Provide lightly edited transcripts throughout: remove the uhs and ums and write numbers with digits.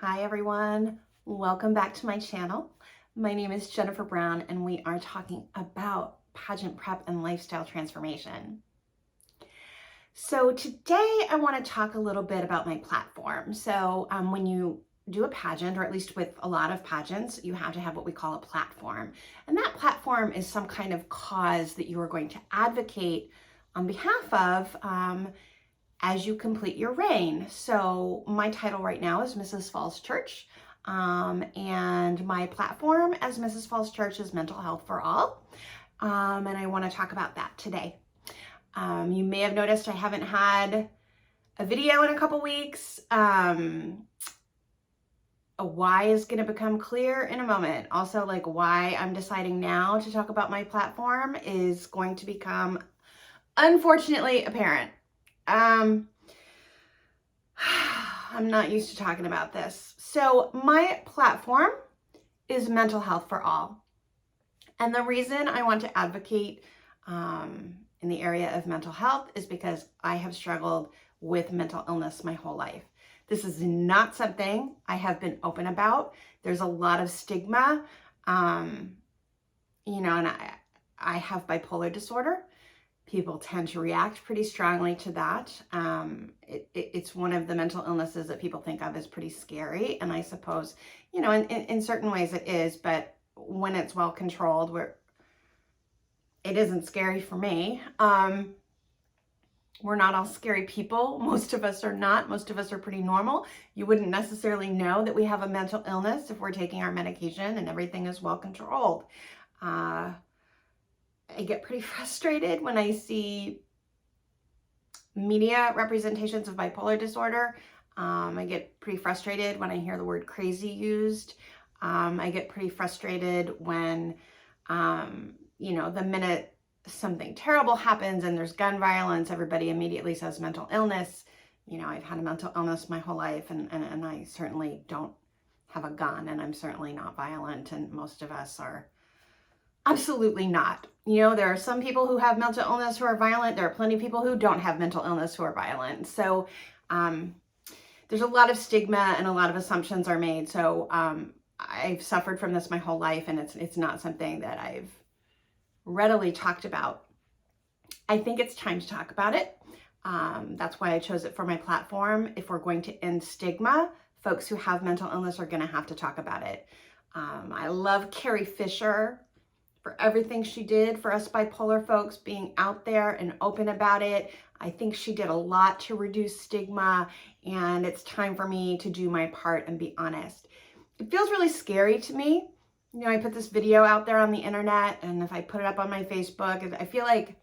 Hi everyone, welcome back to my channel. My name is Jennifer Brown and we are talking about pageant prep and lifestyle transformation. So today I want to talk a little bit about my platform. So when you do a pageant, or at least with a lot of pageants, you have to have what we call a platform. And that platform is some kind of cause that you are going to advocate on behalf of as you complete your reign. So my title right now is Mrs. Falls Church, and my platform as Mrs. Falls Church is Mental Health for All, and I want to talk about that today. You may have noticed I haven't had a video in a couple weeks. Why is going to become clear in a moment. Also, like why I'm deciding now to talk about my platform is going to become, unfortunately, apparent. I'm not used to talking about this. So my platform is Mental Health for All. And the reason I want to advocate in the area of mental health is because I have struggled with mental illness my whole life. This is not something I have been open about. There's a lot of stigma, and I have bipolar disorder. People tend to react pretty strongly to that. It's one of the mental illnesses that people think of as pretty scary. And I suppose, in certain ways it is, but when it's well controlled, it isn't scary for me. We're not all scary people. Most of us are not. Most of us are pretty normal. You wouldn't necessarily know that we have a mental illness if we're taking our medication and everything is well controlled. I get pretty frustrated when I see media representations of bipolar disorder. I get pretty frustrated when I hear the word crazy used. I get pretty frustrated when, the minute something terrible happens and there's gun violence, everybody immediately says mental illness. I've had a mental illness my whole life, and I certainly don't have a gun, and I'm certainly not violent, and most of us are absolutely not. There are some people who have mental illness who are violent. There are plenty of people who don't have mental illness who are violent. So there's a lot of stigma and a lot of assumptions are made. So I've suffered from this my whole life, and it's not something that I've readily talked about. I think it's time to talk about it. That's why I chose it for my platform. If we're going to end stigma, folks who have mental illness are going to have to talk about it. I love Carrie Fisher for everything she did for us bipolar folks, being out there and open about it. I think she did a lot to reduce stigma, and it's time for me to do my part and be honest. It feels really scary to me. I put this video out there on the internet, and if I put it up on my Facebook, I feel like,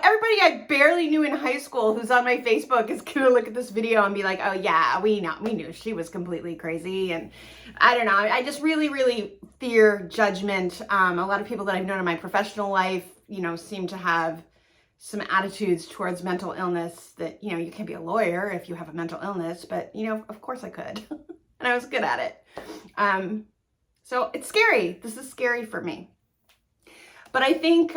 everybody I barely knew in high school who's on my Facebook is gonna look at this video and be like, oh yeah, we knew she was completely crazy. And I don't know, I just really, really fear judgment. A lot of people that I've known in my professional life, seem to have some attitudes towards mental illness that, you can't be a lawyer if you have a mental illness, but of course I could. And I was good at it. So it's scary. This is scary for me. But I think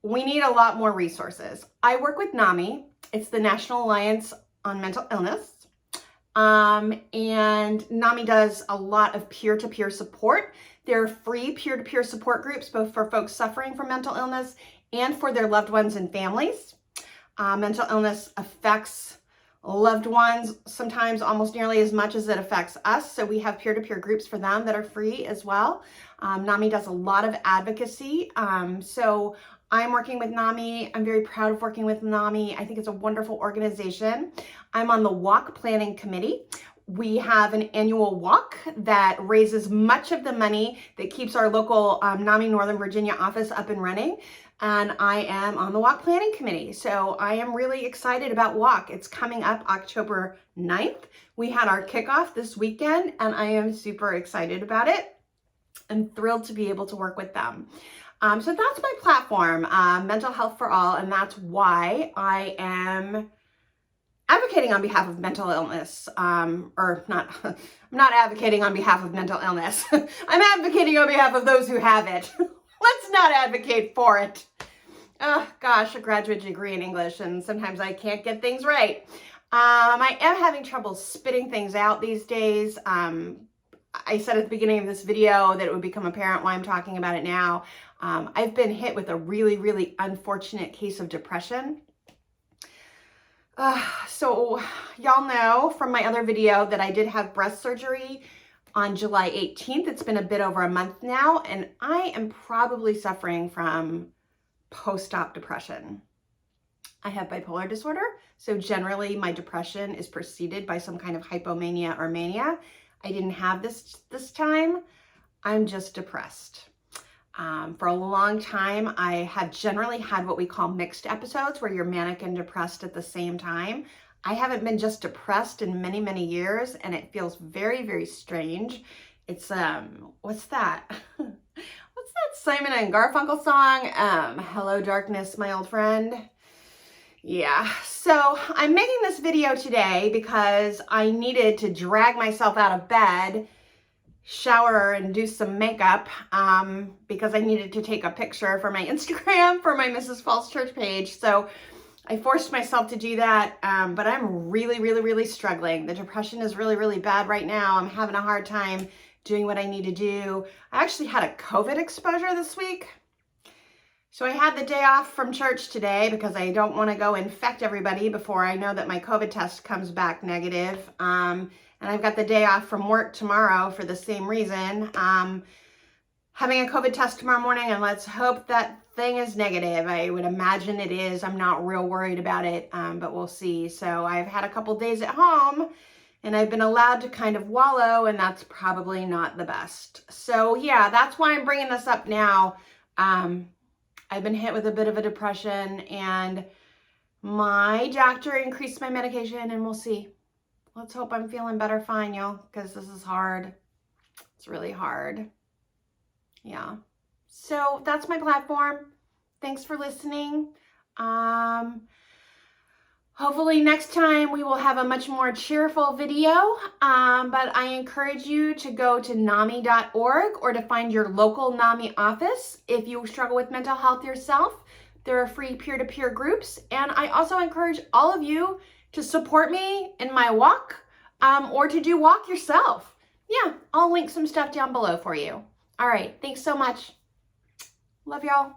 we need a lot more resources. I work with NAMI. It's the National Alliance on Mental Illness. And NAMI does a lot of peer-to-peer support. There are free peer-to-peer support groups, both for folks suffering from mental illness and for their loved ones and families. Mental illness affects loved ones sometimes almost nearly as much as it affects us. So we have peer-to-peer groups for them that are free as well. NAMI does a lot of advocacy. So I'm working with NAMI. I'm very proud of working with NAMI. I think it's a wonderful organization. I'm on the walk planning committee. We have an annual walk that raises much of the money that keeps our local NAMI Northern Virginia office up and running. And I am on the walk planning committee. So I am really excited about walk. It's coming up October 9th. We had our kickoff this weekend, and I am super excited about it. I'm thrilled to be able to work with them. So that's my platform, Mental Health for All, and that's why I am advocating on behalf of mental illness, I'm not advocating on behalf of mental illness. I'm advocating on behalf of those who have it. Let's not advocate for it. Oh gosh, a graduate degree in English, and sometimes I can't get things right. I am having trouble spitting things out these days. I said at the beginning of this video that it would become apparent why I'm talking about it now. I've been hit with a really, really unfortunate case of depression. So y'all know from my other video that I did have breast surgery on July 18th. It's been a bit over a month now, and I am probably suffering from post-op depression. I have bipolar disorder, so generally my depression is preceded by some kind of hypomania or mania. I didn't have this time. I'm just depressed. For a long time, I have generally had what we call mixed episodes where you're manic and depressed at the same time. I haven't been just depressed in many, many years, and it feels very, very strange. It's, what's that? What's that Simon and Garfunkel song? Hello Darkness, my old friend. Yeah, so I'm making this video today because I needed to drag myself out of bed, shower, and do some makeup because I needed to take a picture for my Instagram for my Mrs. Falls Church page. So I forced myself to do that, but I'm really, really, really struggling. The depression is really, really bad right now. I'm having a hard time doing what I need to do. I actually had a COVID exposure this week. So I had the day off from church today because I don't want to go infect everybody before I know that my COVID test comes back negative. And I've got the day off from work tomorrow for the same reason. Having a COVID test tomorrow morning, and let's hope that thing is negative. I would imagine it is. I'm not real worried about it, but we'll see. So I've had a couple days at home, and I've been allowed to kind of wallow, and that's probably not the best. So yeah, that's why I'm bringing this up now. I've been hit with a bit of a depression, and my doctor increased my medication, and we'll see. Let's hope I'm feeling better fine, y'all, because this is hard. It's really hard. Yeah. So that's my platform. Thanks for listening. Hopefully next time we will have a much more cheerful video, but I encourage you to go to NAMI.org or to find your local NAMI office if you struggle with mental health yourself. There are free peer-to-peer groups, and I also encourage all of you to support me in my walk or to do walk yourself. Yeah, I'll link some stuff down below for you. All right, thanks so much. Love y'all.